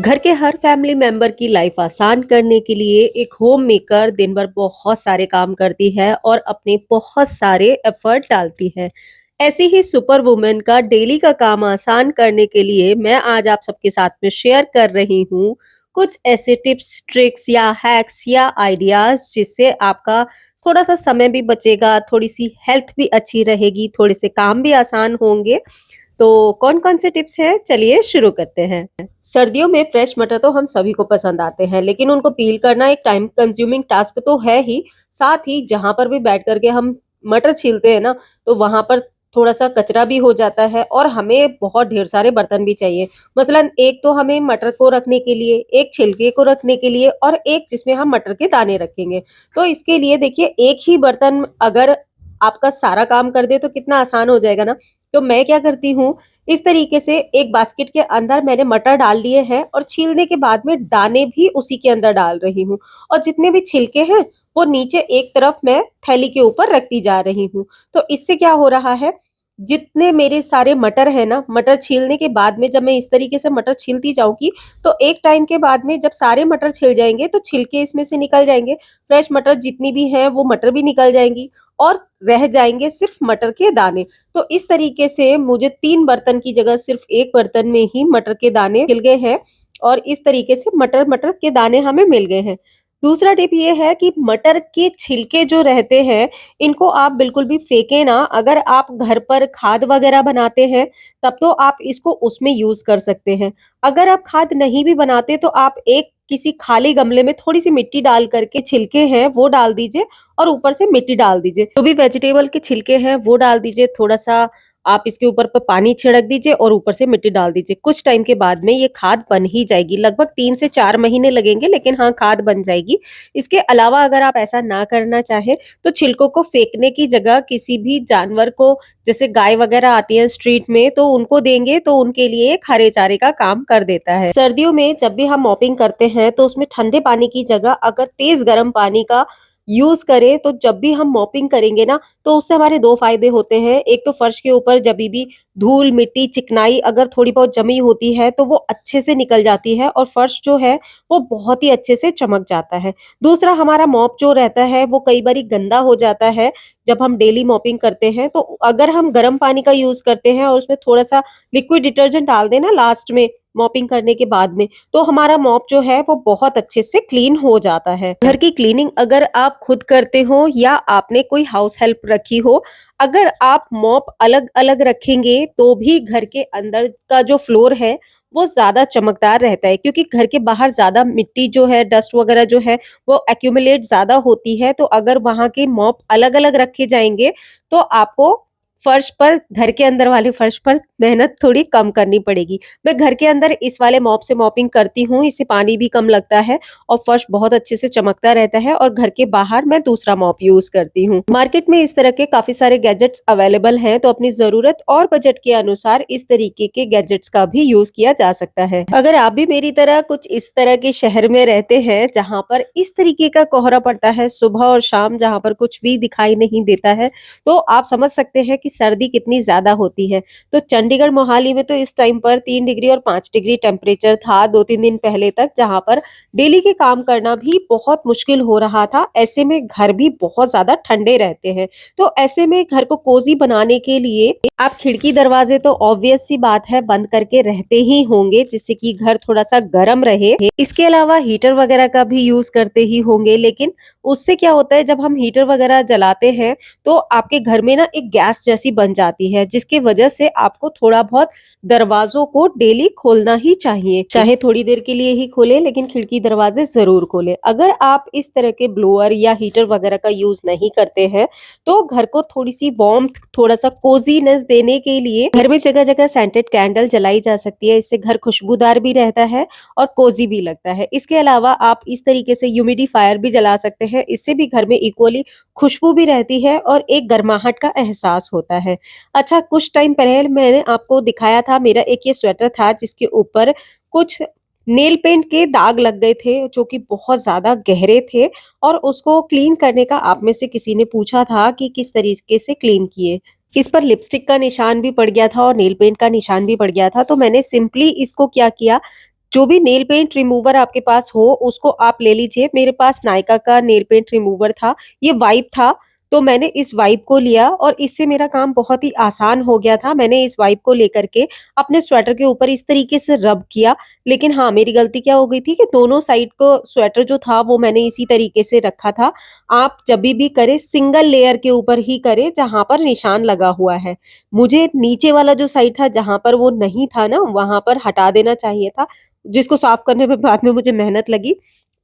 घर के हर family member की लाइफ आसान करने के लिए एक होम मेकर दिन भर बहुत सारे काम करती है और अपने बहुत सारे एफर्ट डालती है। ऐसी ही सुपर वुमेन का डेली का काम आसान करने के लिए मैं आज आप सबके साथ में शेयर कर रही हूँ कुछ ऐसे टिप्स ट्रिक्स या हैक्स या आइडियाज जिससे आपका थोड़ा सा समय भी बचेगा, थोड़ी सी हेल्थ भी अच्छी रहेगी, थोड़े से काम भी आसान होंगे। तो कौन-कौन से टिप्स हैं? चलिए शुरू करते हैं। सर्दियों में फ्रेश मटर तो हम सभी को पसंद आते हैं, लेकिन उनको पील करना एक टाइम कंज्यूमिंग टास्क तो है ही, साथ ही जहाँ पर भी बैठ कर के हम मटर छीलते हैं ना, तो वहाँ पर थोड़ा-सा कचरा भी हो जाता है और हमें बहुत ढेर सारे बर्तन भी चाहिए। मसलन एक तो हमें मटर को रखने के लिए, एक छिलके को रखने के लिए और एक जिसमें हम मटर के दाने रखेंगे। तो इसके लिए देखिए एक ही बर्तन अगर आपका सारा काम कर दे तो कितना आसान हो जाएगा ना। तो मैं क्या करती हूँ, इस तरीके से एक बास्केट के अंदर मैंने मटर डाल लिए हैं और छीलने के बाद में दाने भी उसी के अंदर डाल रही हूँ और जितने भी छिलके हैं वो नीचे एक तरफ मैं थैली के ऊपर रखती जा रही हूँ। तो इससे क्या हो रहा है, जितने मेरे सारे मटर है ना, मटर छीलने के बाद में जब मैं इस तरीके से मटर छीलती जाऊंगी तो एक टाइम के बाद में जब सारे मटर छिल जाएंगे तो छिलके इसमें से निकल जाएंगे, फ्रेश मटर जितनी भी हैं वो मटर भी निकल जाएंगी और रह जाएंगे सिर्फ मटर के दाने। तो इस तरीके से मुझे 3 बर्तन की जगह सिर्फ 1 बर्तन में ही मटर के दाने मिल गए हैं और इस तरीके से मटर मटर के दाने हमें मिल गए हैं। दूसरा टिप ये है कि मटर के छिलके जो रहते हैं, इनको आप बिल्कुल भी फेंकें ना। अगर आप घर पर खाद वगैरह बनाते हैं, तब तो आप इसको उसमें यूज़ कर सकते हैं। अगर आप खाद नहीं भी बनाते तो आप एक किसी खाली गमले में थोड़ी-सी मिट्टी डाल कर के छिलके हैं वो डाल दीजिए और ऊपर से मिट्टी डाल दीजिए। जो भी वेजिटेबल के छिलके हैं वो डाल दीजिए, थोड़ा-सा आप इसके ऊपर पर पानी छिड़क दीजिए और ऊपर से मिट्टी डाल दीजिए। कुछ टाइम के बाद में ये खाद बन ही जाएगी, लगभग 3 से 4 महीने लगेंगे लेकिन हाँ, खाद बन जाएगी। इसके अलावा अगर आप ऐसा ना करना चाहें, तो छिलकों को फेंकने की जगह किसी भी जानवर को, जैसे गाय वगैरह आती है स्ट्रीट में, तो उनको देंगे तो उनके लिए एक हरे चारे का काम कर देता है। सर्दियों में जब भी हम मॉपिंग करते हैं तो उसमें ठंडे पानी की जगह अगर तेज गर्म पानी का यूज करें तो जब भी हम मॉपिंग करेंगे ना, तो उससे हमारे 2 फायदे होते हैं। एक तो फर्श के ऊपर जभी भी धूल मिट्टी चिकनाई अगर थोड़ी बहुत जमी होती है तो वो अच्छे से निकल जाती है और फर्श जो है वो बहुत ही अच्छे से चमक जाता है। दूसरा, हमारा मॉप जो रहता है वो कई बारी गंदा हो जाता है जब हम डेली मॉपिंग करते हैं, तो अगर हम गर्म पानी का यूज करते हैं और उसमें थोड़ा सा लिक्विड डिटर्जेंट डाल देना लास्ट में मॉपिंग करने के बाद में, तो हमारा मॉप जो है वो बहुत अच्छे से क्लीन हो जाता है। घर की क्लीनिंग अगर आप खुद करते हो या आपने कोई हाउस हेल्प रखी हो, अगर आप मॉप अलग-अलग रखेंगे तो भी घर के अंदर का जो फ्लोर है वो ज़्यादा चमकदार रहता है, क्योंकि घर के बाहर ज़्यादा मिट्टी जो है, डस्ट वगैरह जो है वो एक्यूमुलेट ज़्यादा होती है। तो अगर वहाँ के मॉप अलग-अलग रखे जाएँगे तो आपको फर्श पर, घर के अंदर वाले फर्श पर मेहनत थोड़ी कम करनी पड़ेगी। मैं घर के अंदर इस वाले मॉप से मॉपिंग करती हूँ, इससे पानी भी कम लगता है और फर्श बहुत अच्छे से चमकता रहता है और घर के बाहर मैं दूसरा मॉप यूज़ करती हूँ। मार्केट में इस तरह के काफ़ी सारे गैजेट्स अवेलेबल हैं, तो अपनी ज़रूरत और बजट के अनुसार इस तरीके के गैजेट्स का भी यूज़ किया जा सकता है। अगर आप भी मेरी तरह कुछ इस तरह के शहर में रहते हैं, जहाँ पर इस तरीके का कोहरा पड़ता है सुबह और शाम, जहाँ पर कुछ भी दिखाई नहीं देता है, तो आप समझ सकते हैं कि सर्दी कितनी ज़्यादा होती है। तो चंडीगढ़, मोहाली में तो इस टाइम पर 3 डिग्री और 5 डिग्री टेम्परेचर था 2-3 दिन पहले तक, जहाँ पर डेली के काम करना भी बहुत मुश्किल हो रहा था। ऐसे में घर भी बहुत ज़्यादा ठंडे रहते हैं। तो ऐसे में घर को कोज़ी बनाने के लिए आप खिड़की दरवाजे तो ऑब्वियस सी बात है बंद करके रहते ही होंगे, जिससे कि घर थोड़ा-सा गर्म रहे। इसके अलावा हीटर वगैरह का भी यूज़ करते ही होंगे, लेकिन उससे क्या होता है, जब हम हीटर वगैरह जलाते हैं तो आपके घर में ना एक गैस जैसी बन जाती है, जिसकी वजह से आपको थोड़ा बहुत दरवाजों को डेली खोलना ही चाहिए। चाहे थोड़ी देर के लिए ही खोलें, लेकिन खिड़की दरवाजे ज़रूर खोलें। अगर आप इस तरह के ब्लोअर या हीटर वगैरह का यूज़ नहीं करते हैं, तो घर को थोड़ी-सी वार्मथ, थोड़ा-सा कोज़ीनेस देने के लिए घर में जगह-जगह सेंटेड कैंडल जलाई जा सकती है। इससे घर खुशबूदार भी रहता है और कोज़ी भी लगता है। इसके अलावा आप इस तरीके से ह्यूमिडिफायर भी जला सकते हैं। इससे भी घर में इक्वली खुशबू भी रहती है और एक गर्माहट का एहसास होता है। अच्छा, कुछ टाइम पहले मैंने आपको दिखाया था, मेरा एक ये स्वेटर था जिसके ऊपर कुछ नेल पेंट के दाग लग गए थे जो कि बहुत ज़्यादा गहरे थे और उसको क्लीन करने का आप में से किसी ने पूछा था कि किस तरीके से क्लीन किए। इस पर लिपस्टिक का निशान भी पड़ गया था और नेल पेंट का निशान भी पड़ गया था, तो मैंने सिंपली इसको क्या किया, जो भी नेल पेंट रिमूवर आपके पास हो उसको आप ले लीजिए। मेरे पास नायका का नेल पेंट रिमूवर था, ये वाइप था, तो मैंने इस वाइप को लिया और इससे मेरा काम बहुत ही आसान हो गया था। मैंने इस वाइप को लेकर के अपने स्वेटर के ऊपर इस तरीके से रब किया। लेकिन हाँ, मेरी गलती क्या हो गई थी कि दोनों साइड को स्वेटर जो था वो मैंने इसी तरीके से रखा था। आप जभी भी करें सिंगल लेयर के ऊपर ही करें जहाँ पर निशान लगा हुआ है। मुझे नीचे वाला जो साइड था जहाँ पर वो नहीं था ना, वहाँ पर हटा देना चाहिए था, जिसको साफ करने में बाद में मुझे मेहनत लगी।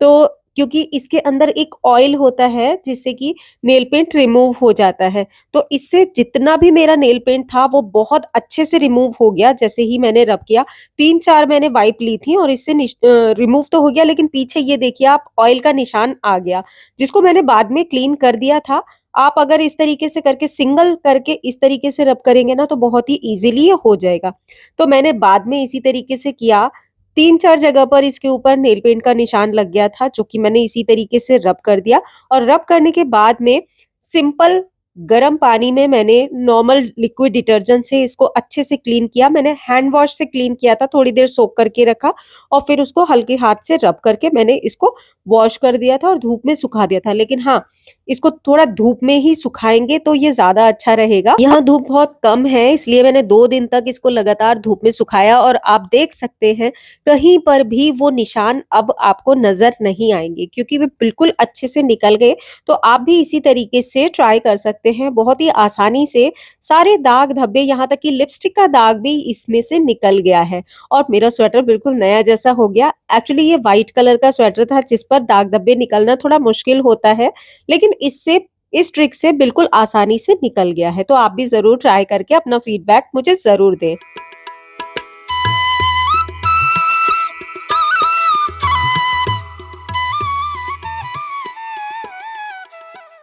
तो क्योंकि इसके अंदर एक ऑयल होता है जिससे कि नेल पेंट रिमूव हो जाता है। तो इससे जितना भी मेरा नेल पेंट था वो बहुत अच्छे से रिमूव हो गया जैसे ही मैंने रब किया। 3-4 मैंने वाइप ली थी और इससे रिमूव तो हो गया, लेकिन पीछे ये देखिए आप ऑयल का निशान आ गया, जिसको मैंने बाद में क्लीन कर दिया था। आप अगर इस तरीके से करके सिंगल करके इस तरीके से रब करेंगे ना तो बहुत ही ईज़िली ये हो जाएगा। तो मैंने बाद में इसी तरीके से किया। 3-4 जगह पर इसके ऊपर नेल पेंट का निशान लग गया था, जो कि मैंने इसी तरीके से रब कर दिया और रब करने के बाद में सिंपल गरम पानी में मैंने नॉर्मल लिक्विड डिटर्जेंट से इसको अच्छे से क्लीन किया। मैंने हैंड वॉश से क्लीन किया था, थोड़ी देर सोक करके रखा और फिर उसको हल्के हाथ से रब करके मैंने इसको वॉश कर दिया था और धूप में सुखा दिया था। लेकिन हाँ, इसको थोड़ा धूप में ही सुखाएँगे तो ये ज़्यादा अच्छा रहेगा। यहाँ धूप बहुत कम है, इसलिए मैंने 2 दिन तक इसको लगातार धूप में सुखाया और आप देख सकते हैं कहीं पर भी वो निशान अब आपको नज़र नहीं आएँगे, क्योंकि वे बिल्कुल अच्छे से निकल गए। तो आप भी इसी तरीके से ट्राई कर सकते हैं। बहुत ही आसानी से सारे दाग धब्बे, यहाँ तक कि लिपस्टिक का दाग भी इसमें से निकल गया है और मेरा स्वेटर बिल्कुल नया जैसा हो गया। एक्चुअली ये व्हाइट कलर का स्वेटर था जिस पर दाग धब्बे निकलना थोड़ा मुश्किल होता है, लेकिन इससे इस ट्रिक से बिल्कुल आसानी से निकल गया है। तो आप भी ज़रूर ट्राई करके अपना फीडबैक मुझे ज़रूर दें।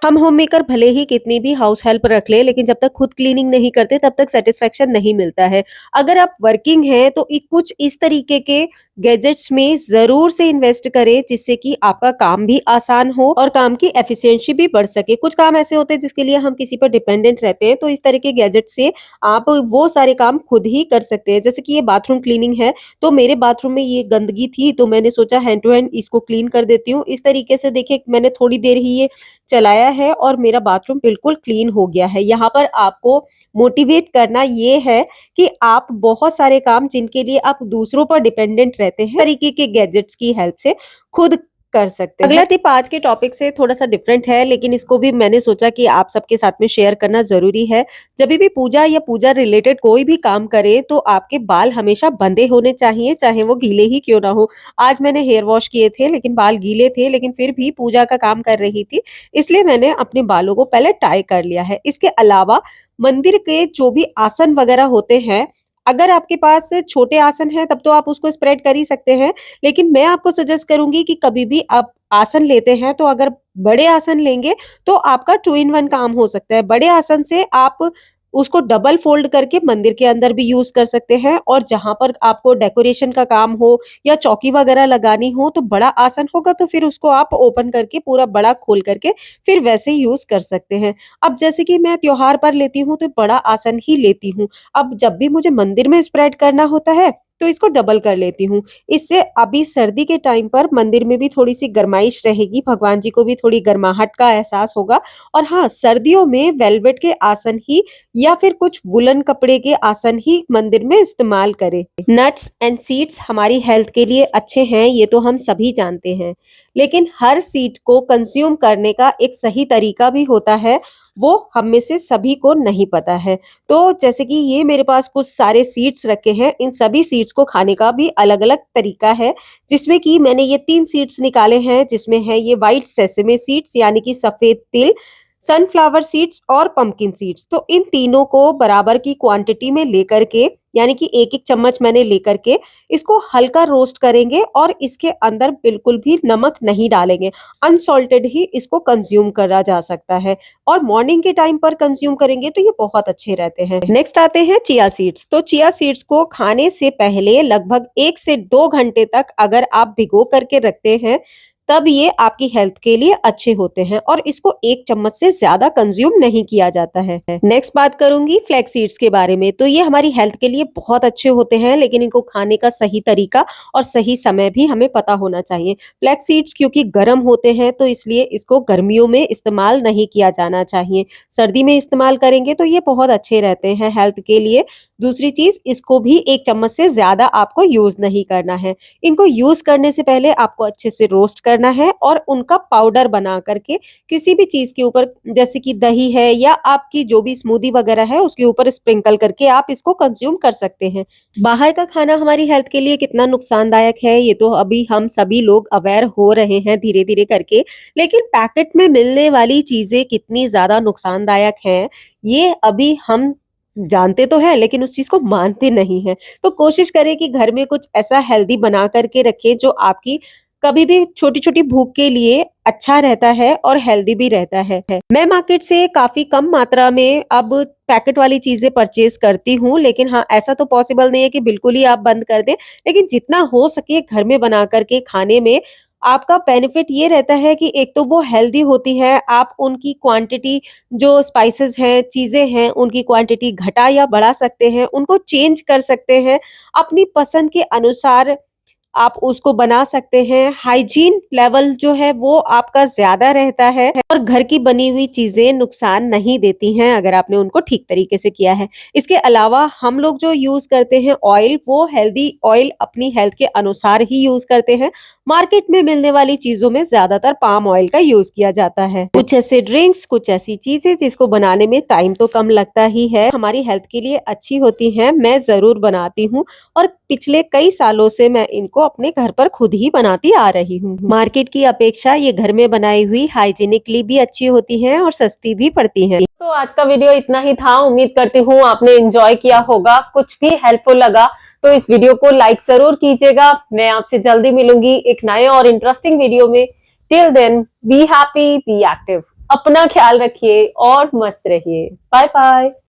हम होम मेकर भले ही कितनी भी हाउस हेल्प रख लें, लेकिन जब तक खुद क्लीनिंग नहीं करते तब तक सैटिस्फैक्शन नहीं मिलता है। अगर आप वर्किंग हैं तो कुछ इस तरीके के गैजेट्स में ज़रूर से इन्वेस्ट करें जिससे कि आपका काम भी आसान हो और काम की एफिशिएंसी भी बढ़ सके। कुछ काम ऐसे होते हैं जिसके लिए हम किसी पर डिपेंडेंट रहते हैं, तो इस तरह के गैजेट से आप वो सारे काम खुद ही कर सकते हैं। जैसे कि ये बाथरूम क्लीनिंग है, तो मेरे बाथरूम में ये गंदगी थी तो मैंने सोचा हैंड टू हैंड इसको क्लीन कर देती हूँ। इस तरीके से देखिए मैंने थोड़ी देर ही ये चलाया है और मेरा बाथरूम बिल्कुल क्लीन हो गया है। यहाँ पर आपको मोटिवेट करना ये है कि आप बहुत सारे काम जिनके लिए आप दूसरों पर डिपेंडेंट रहते हैं, तरीके के गैजेट्स की हेल्प से खुद कर सकते हैं। अगला टिप आज के टॉपिक से थोड़ा-सा डिफरेंट है, लेकिन इसको भी मैंने सोचा कि आप सबके साथ में शेयर करना ज़रूरी है। जभी भी पूजा या पूजा रिलेटेड कोई भी काम करें, तो आपके बाल हमेशा बंधे होने चाहिए, चाहे वो गीले ही क्यों ना हो। आज मैंने हेयर वॉश किए थे, लेकिन बाल गीले थे, लेकिन फिर भी पूजा का काम कर रही थी, इसलिए मैंने अपने बालों को पहले टाई कर लिया है। इसके अलावा मंदिर के जो भी आसन वगैरह होते हैं, अगर आपके पास छोटे आसन हैं, तब तो आप उसको स्प्रेड कर ही सकते हैं। लेकिन मैं आपको सजेस्ट करूँगी कि कभी भी आप आसन लेते हैं, तो अगर बड़े आसन लेंगे, तो आपका 2 इन 1 काम हो सकता है। बड़े आसन से आप उसको डबल फ़ोल्ड करके मंदिर के अंदर भी यूज़ कर सकते हैं और जहाँ पर आपको डेकोरेशन का काम हो या चौकी वगैरह लगानी हो, तो बड़ा आसन होगा, तो फिर उसको आप ओपन करके पूरा बड़ा खोल करके फिर वैसे यूज़ कर सकते हैं। अब जैसे कि मैं त्योहार पर लेती हूँ, तो बड़ा आसन ही लेती हूँ। अब जब भी मुझे मंदिर में स्प्रेड करना होता है, तो इसको डबल कर लेती हूँ। इससे अभी सर्दी के टाइम पर मंदिर में भी थोड़ी-सी गरमाइश रहेगी, भगवान जी को भी थोड़ी गर्माहट का एहसास होगा और हाँ, सर्दियों में वेलवेट के आसन ही या फिर कुछ वूलन कपड़े के आसन ही मंदिर में इस्तेमाल करें। नट्स एंड सीड्स हमारी हेल्थ के लिए अच्छे हैं, ये तो हम सभी जानते हैं। लेकिन हर सीड को कंज़्यूम करने का एक सही तरीका भी होता है, वो हम में से सभी को नहीं पता है। तो जैसे कि ये मेरे पास कुछ सारे सीड्स रखे हैं, इन सभी सीड्स को खाने का भी अलग-अलग तरीका है, जिसमें कि मैंने ये 3 सीड्स निकाले हैं, जिसमें है ये व्हाइट सेसमे सीड्स यानी कि सफ़ेद तिल, सनफ्लावर सीड्स और पंपकिन सीड्स। तो इन तीनों को बराबर की क्वांटिटी में लेकर के यानी कि 1-1 चम्मच मैंने लेकर के इसको हल्का रोस्ट करेंगे और इसके अंदर बिल्कुल भी नमक नहीं डालेंगे। अनसॉल्टेड ही इसको कंज़्यूम करा जा सकता है और मॉर्निंग के टाइम पर कंज़्यूम करेंगे तो ये बहुत अच्छे रहते हैं। नेक्स्ट आते हैं चिया सीड्स। तो चिया सीड्स को खाने से पहले लगभग 1 से 2 घंटे तक अगर आप भिगो करके रखते हैं, तब ये आपकी हेल्थ के लिए अच्छे होते हैं और इसको 1 चम्मच से ज्यादा कंज्यूम नहीं किया जाता है। नेक्स्ट बात करूंगी फ्लैक्स सीड्स के बारे में। तो ये हमारी हेल्थ के लिए बहुत अच्छे होते हैं, लेकिन इनको खाने का सही तरीका और सही समय भी हमें पता होना चाहिए। फ्लैक्स सीड्स क्योंकि गर्म होते हैं तो इसलिए इसको गर्मियों में इस्तेमाल नहीं किया जाना चाहिए। सर्दी में इस्तेमाल करेंगे तो ये बहुत अच्छे रहते हैं हेल्थ के लिए। दूसरी चीज, इसको भी 1 चम्मच से ज्यादा आपको यूज नहीं करना है। इनको यूज करने से पहले आपको अच्छे से रोस्ट करना है और उनका पाउडर बना करके किसी भी चीज के ऊपर, जैसे कि दही है या आपकी जो भी स्मूदी वगैरह है उसके ऊपर स्प्रिंकल करके आप इसको कंज्यूम कर सकते हैं। बाहर का खाना हमारी हेल्थ के लिए कितना नुकसानदायक है ये तो अभी हम सभी लोग अवेयर हो रहे हैं धीरे धीरे करके, लेकिन पैकेट में मिलने वाली चीजें कितनी ज्यादा नुकसानदायक है ये अभी हम जानते तो है, लेकिन उस चीज को मानते नहीं है। तो कोशिश करें कि घर में कुछ ऐसा हेल्दी बना करके रखें जो आपकी कभी भी छोटी छोटी भूख के लिए अच्छा रहता है और हेल्दी भी रहता है। मैं मार्केट से काफी कम मात्रा में अब पैकेट वाली चीजें परचेज करती हूँ, लेकिन हाँ, ऐसा तो पॉसिबल नहीं है कि बिल्कुल ही आप बंद कर दें, लेकिन जितना हो सके घर में बना करके खाने में आपका बेनिफिट ये रहता है कि एक तो वो हेल्दी होती है, आप उनकी क्वांटिटी, जो स्पाइसेस हैं, चीजें हैं, उनकी क्वांटिटी घटा या बढ़ा सकते हैं, उनको चेंज कर सकते हैं, अपनी पसंद के अनुसार आप उसको बना सकते हैं। हाइजीन लेवल जो है वो आपका ज्यादा रहता है और घर की बनी हुई चीजें नुकसान नहीं देती हैं अगर आपने उनको ठीक तरीके से किया है। इसके अलावा हम लोग जो यूज करते हैं ऑयल, वो हेल्दी ऑयल अपनी हेल्थ के अनुसार ही यूज करते हैं। मार्केट में मिलने वाली चीजों में ज्यादातर पाम ऑयल का यूज किया जाता है। कुछ ऐसे ड्रिंक्स, कुछ ऐसी चीजें जिसको बनाने में टाइम तो कम लगता ही है, हमारी हेल्थ के लिए अच्छी होती हैं, मैं जरूर बनाती हूँ और पिछले कई सालों से मैं इनको अपने घर पर खुद ही बनाती आ रही हूँ। मार्केट की अपेक्षा ये घर में बनाई हुई हाइजीनिकली भी अच्छी होती हैं और सस्ती भी पड़ती हैं। तो आज का वीडियो इतना ही था। उम्मीद करती हूँ आपने एंजॉय किया होगा, कुछ भी हेल्पफुल लगा तो इस वीडियो को लाइक जरूर कीजिएगा। मैं आपसे जल्दी मिलूंगी एक नए और इंटरेस्टिंग वीडियो में। Till then be happy, be active, अपना ख्याल रखिए और मस्त रहिए। Bye bye.